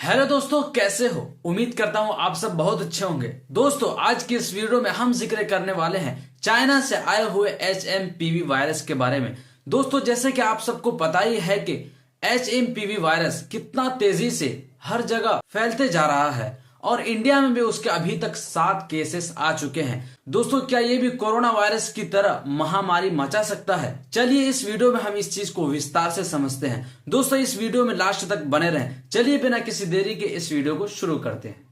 Hello दोस्तों, कैसे हो? उम्मीद करता हूँ आप सब बहुत अच्छे होंगे। दोस्तों, आज की इस वीडियो में हम जिक्र करने वाले हैं चाइना से आए हुए HMPV वायरस के बारे में। दोस्तों, जैसे कि आप सबको पता ही है कि HMPV वायरस कितना तेजी से हर जगह फैलते जा रहा है और इंडिया में भी उसके अभी तक 7 केसेस आ चुके हैं। दोस्तों, क्या ये भी कोरोना वायरस की तरह महामारी मचा सकता है? चलिए इस वीडियो में हम इस चीज को विस्तार से समझते हैं। दोस्तों, इस वीडियो में लास्ट तक बने रहें। चलिए बिना किसी देरी के इस वीडियो को शुरू करते हैं।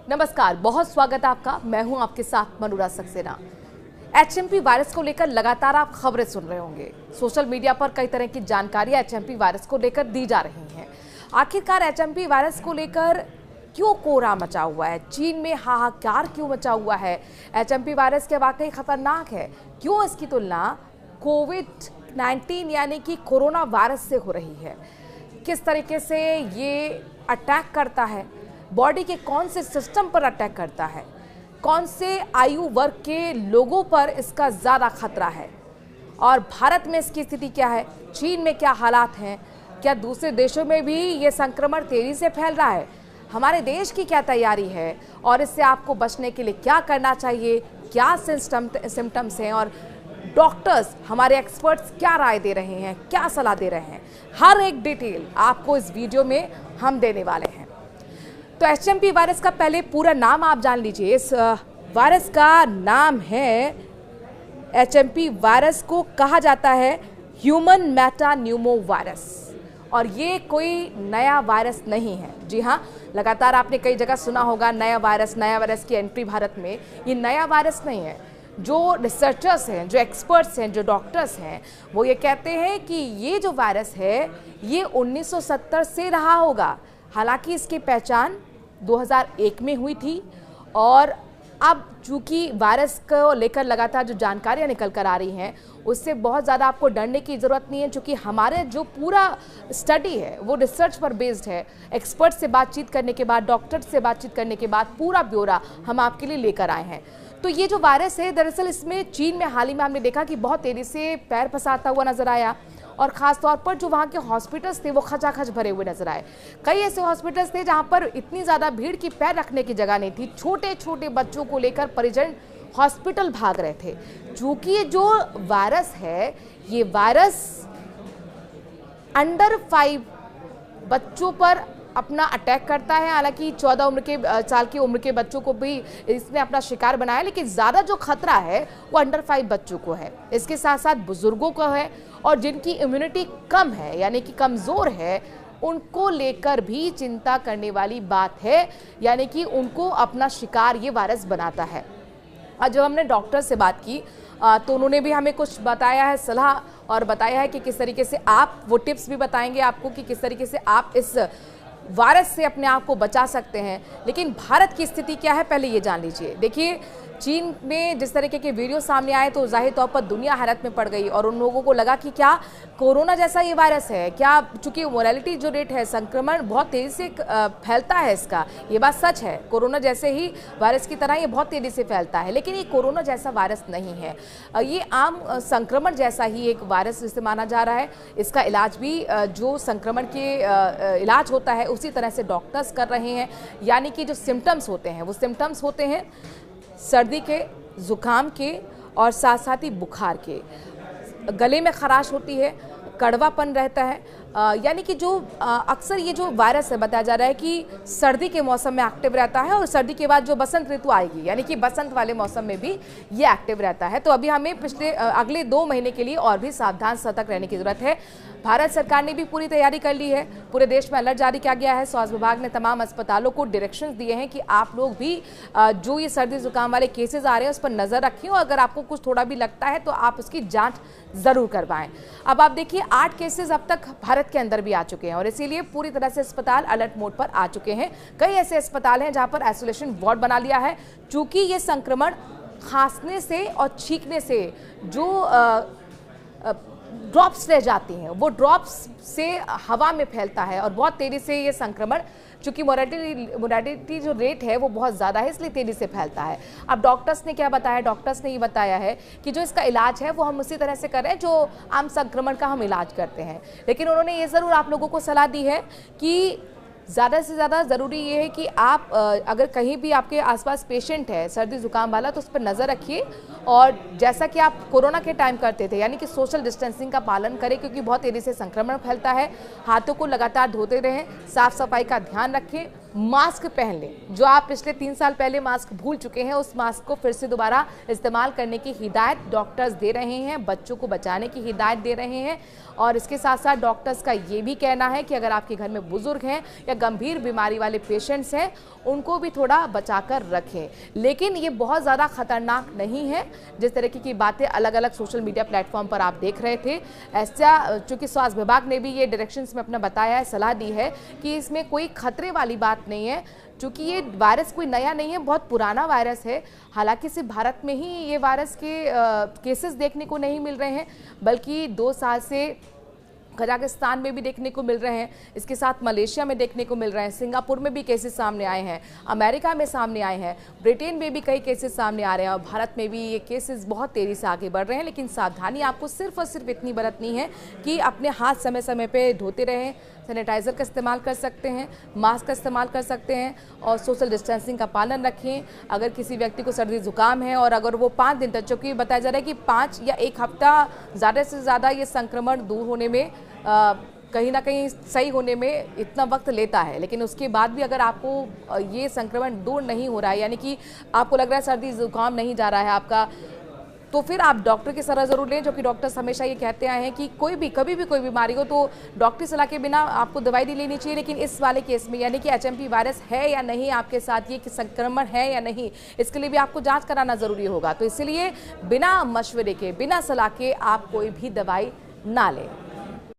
नमस्कार, बहुत स्वागत है आपका। मैं हूं आपके साथ मनुरा सक्सेना। HMP वायरस को लेकर लगातार आप खबरें सुन रहे होंगे। सोशल मीडिया पर कई तरह की जानकारियां HMP वायरस को लेकर दी जा रही हैं। आखिरकार HMP वायरस को लेकर क्यों कोहराम मचा हुआ है? चीन में हाहाकार क्यों मचा हुआ है? HMP वायरस के वाकई खतरनाक है? क्यों इसकी तुलना कोविड-19 यानी कि कोरोना वायरस से हो रही है? किस तरीके से ये अटैक करता है? बॉडी के कौन से सिस्टम पर अटैक करता है? कौन से आयु वर्ग के लोगों पर इसका ज़्यादा खतरा है? और भारत में इसकी स्थिति क्या है? चीन में क्या हालात हैं? क्या दूसरे देशों में भी ये संक्रमण तेजी से फैल रहा है? हमारे देश की क्या तैयारी है और इससे आपको बचने के लिए क्या करना चाहिए? क्या सिम्टम्स हैं और डॉक्टर्स, हमारे एक्सपर्ट्स क्या राय दे रहे हैं, क्या सलाह दे रहे हैं? हर एक डिटेल आपको इस वीडियो में हम देने वाले हैं। तो HMP वायरस का पहले पूरा नाम आप जान लीजिए। इस वायरस का नाम है, HMP वायरस को कहा जाता है ह्यूमन मेटान्यूमो वायरस, और ये कोई नया वायरस नहीं है। जी हाँ, लगातार आपने कई जगह सुना होगा नया वायरस की एंट्री भारत में। ये नया वायरस नहीं है। जो रिसर्चर्स हैं, जो एक्सपर्ट्स हैं, जो डॉक्टर्स हैं, वो ये कहते हैं कि ये जो वायरस है ये 1970 से रहा होगा। हालांकि इसकी पहचान 2001 में हुई थी और अब चूंकि वायरस को लेकर लगातार जो जानकारियां निकल कर आ रही हैं उससे बहुत ज़्यादा आपको डरने की ज़रूरत नहीं है, क्योंकि हमारे जो पूरा स्टडी है वो रिसर्च पर बेस्ड है। एक्सपर्ट से बातचीत करने के बाद, डॉक्टर से बातचीत करने के बाद पूरा ब्यौरा हम आपके लिए लेकर आए हैं। तो ये जो वायरस है, दरअसल इसमें चीन में हाल ही में हमने देखा कि बहुत तेज़ी से पैर पसारता हुआ नजर आया और ख़ास तौर पर जो वहाँ के हॉस्पिटल्स थे वो खचाखच भरे हुए नजर आए। कई ऐसे हॉस्पिटल्स थे जहाँ पर इतनी ज़्यादा भीड़ की पैर रखने की जगह नहीं थी। छोटे छोटे बच्चों को लेकर परिजन हॉस्पिटल भाग रहे थे। चूँकि ये जो वायरस है, ये वायरस अंडर 5 बच्चों पर अपना अटैक करता है। हालांकि 14 साल की उम्र के बच्चों को भी इसने अपना शिकार बनाया, लेकिन ज़्यादा जो खतरा है वो अंडर 5 बच्चों को है। इसके साथ साथ बुजुर्गों को है और जिनकी इम्यूनिटी कम है यानी कि कमज़ोर है, उनको लेकर भी चिंता करने वाली बात है। यानी कि उनको अपना शिकार ये वायरस बनाता है। और जब हमने डॉक्टर से बात की तो उन्होंने भी हमें कुछ बताया है, सलाह, और बताया है कि किस तरीके से आप, वो टिप्स भी बताएंगे आपको कि किस तरीके से आप इस वायरस से अपने आप को बचा सकते हैं। लेकिन भारत की स्थिति क्या है, पहले ये जान लीजिए। देखिए, चीन में जिस तरीके के वीडियो सामने आए तो जाहिर तौर पर दुनिया हैरत में पड़ गई और उन लोगों को लगा कि क्या कोरोना जैसा ये वायरस है क्या? चूँकि मोरालिटी जो रेट है, संक्रमण बहुत तेज़ी से फैलता है इसका, ये बात सच है। कोरोना जैसे ही वायरस की तरह ये बहुत तेज़ी से फैलता है, लेकिन ये कोरोना जैसा वायरस नहीं है। ये आम संक्रमण जैसा ही एक वायरस जिसे माना जा रहा है। इसका इलाज भी जो संक्रमण के इलाज होता है उसी तरह से डॉक्टर्स कर रहे हैं। यानी कि जो सिम्टम्स होते हैं वो सिम्टम्स होते हैं सर्दी के, ज़ुकाम के और साथ साथ ही बुखार के। गले में खराश होती है, कड़वापन रहता है। यानी कि जो अक्सर ये जो वायरस है, बताया जा रहा है कि सर्दी के मौसम में एक्टिव रहता है और सर्दी के बाद जो बसंत ऋतु आएगी यानी कि बसंत वाले मौसम में भी ये एक्टिव रहता है। तो अभी हमें अगले 2 महीने के लिए और भी सावधान सतर्क रहने की ज़रूरत है। भारत सरकार ने भी पूरी तैयारी कर ली है। पूरे देश में अलर्ट जारी किया गया है। स्वास्थ्य विभाग ने तमाम अस्पतालों को डायरेक्शंस दिए हैं कि आप लोग भी जो ये सर्दी जुकाम वाले केसेस आ रहे हैं उस पर नज़र रखें और अगर आपको कुछ थोड़ा भी लगता है तो आप उसकी जांच ज़रूर करवाएं। अब आप देखिए, 8 केसेस अब तक भारत के अंदर भी आ चुके हैं और इसीलिए पूरी तरह से अस्पताल अलर्ट मोड पर आ चुके हैं। कई ऐसे अस्पताल हैं जहां पर आइसोलेशन वार्ड बना लिया है। चूंकि ये संक्रमण खांसने से और छींकने से जो ड्रॉप्स रह जाती हैं, वो ड्रॉप्स से हवा में फैलता है और बहुत तेज़ी से ये संक्रमण, चूँकि मोरालिटी जो रेट है वो बहुत ज़्यादा है, इसलिए तेज़ी से फैलता है। अब डॉक्टर्स ने क्या बताया? डॉक्टर्स ने ये बताया है कि जो इसका इलाज है वो हम उसी तरह से कर रहे हैं जो आम संक्रमण का हम इलाज करते हैं। लेकिन उन्होंने ये ज़रूर आप लोगों को सलाह दी है कि ज़्यादा से ज़्यादा ज़रूरी ये है कि आप अगर कहीं भी आपके आसपास पेशेंट है सर्दी ज़ुकाम वाला तो उस पर नज़र रखिए, और जैसा कि आप कोरोना के टाइम करते थे यानी कि सोशल डिस्टेंसिंग का पालन करें, क्योंकि बहुत तेज़ी से संक्रमण फैलता है। हाथों को लगातार धोते रहें, साफ़ सफाई का ध्यान रखें, मास्क पहन लें। जो आप पिछले 3 साल पहले मास्क भूल चुके हैं उस मास्क को फिर से दोबारा इस्तेमाल करने की हिदायत डॉक्टर्स दे रहे हैं, बच्चों को बचाने की हिदायत दे रहे हैं। और इसके साथ साथ डॉक्टर्स का ये भी कहना है कि अगर आपके घर में बुजुर्ग हैं या गंभीर बीमारी वाले पेशेंट्स हैं उनको भी थोड़ा बचाकर रखें। लेकिन ये बहुत ज़्यादा खतरनाक नहीं है जिस तरीके की बातें अलग अलग सोशल मीडिया प्लेटफॉर्म पर आप देख रहे थे। ऐसा चूँकि स्वास्थ्य विभाग ने भी ये डायरेक्शंस में अपना बताया है, सलाह दी है कि इसमें कोई खतरे वाली बात नहीं है, क्योंकि ये वायरस कोई नया नहीं है, बहुत पुराना वायरस है। हालांकि सिर्फ भारत में ही ये वायरस के केसेस देखने को नहीं मिल रहे हैं, बल्कि 2 साल से कजाकिस्तान में भी देखने को मिल रहे हैं, इसके साथ मलेशिया में देखने को मिल रहे हैं, सिंगापुर में भी केसेस सामने आए हैं, अमेरिका में सामने आए हैं, ब्रिटेन में भी कई केसेस सामने आ रहे हैं, और भारत में भी ये केसेस बहुत तेज़ी से आगे बढ़ रहे हैं। लेकिन सावधानी आपको सिर्फ और सिर्फ इतनी बरतनी है कि अपने हाथ समय समय पे धोते रहें, सैनिटाइज़र का इस्तेमाल कर सकते हैं, मास्क का इस्तेमाल कर सकते हैं, और सोशल डिस्टेंसिंग का पालन रखें। अगर किसी व्यक्ति को सर्दी ज़ुकाम है और अगर वो 5 दिन तक, चूँकि बताया जा रहा है कि 5 या 1 हफ्ता ज़्यादा से ज़्यादा ये संक्रमण दूर होने में कहीं ना कहीं सही होने में इतना वक्त लेता है, लेकिन उसके बाद भी अगर आपको ये संक्रमण दूर नहीं हो रहा है, यानी कि आपको लग रहा है सर्दी ज़ुकाम नहीं जा रहा है आपका, तो फिर आप डॉक्टर की सलाह ज़रूर लें। जो कि डॉक्टर्स हमेशा ये कहते आए हैं कि कभी भी कोई बीमारी हो तो डॉक्टरी सलाह के बिना आपको दवाई नहीं लेनी चाहिए। लेकिन इस वाले केस में यानी कि HMP वायरस है या नहीं आपके साथ, ये कि संक्रमण है या नहीं, इसके लिए भी आपको जांच कराना ज़रूरी होगा। तो इसलिए बिना मशवरे के, बिना सलाह के आप कोई भी दवाई ना लें।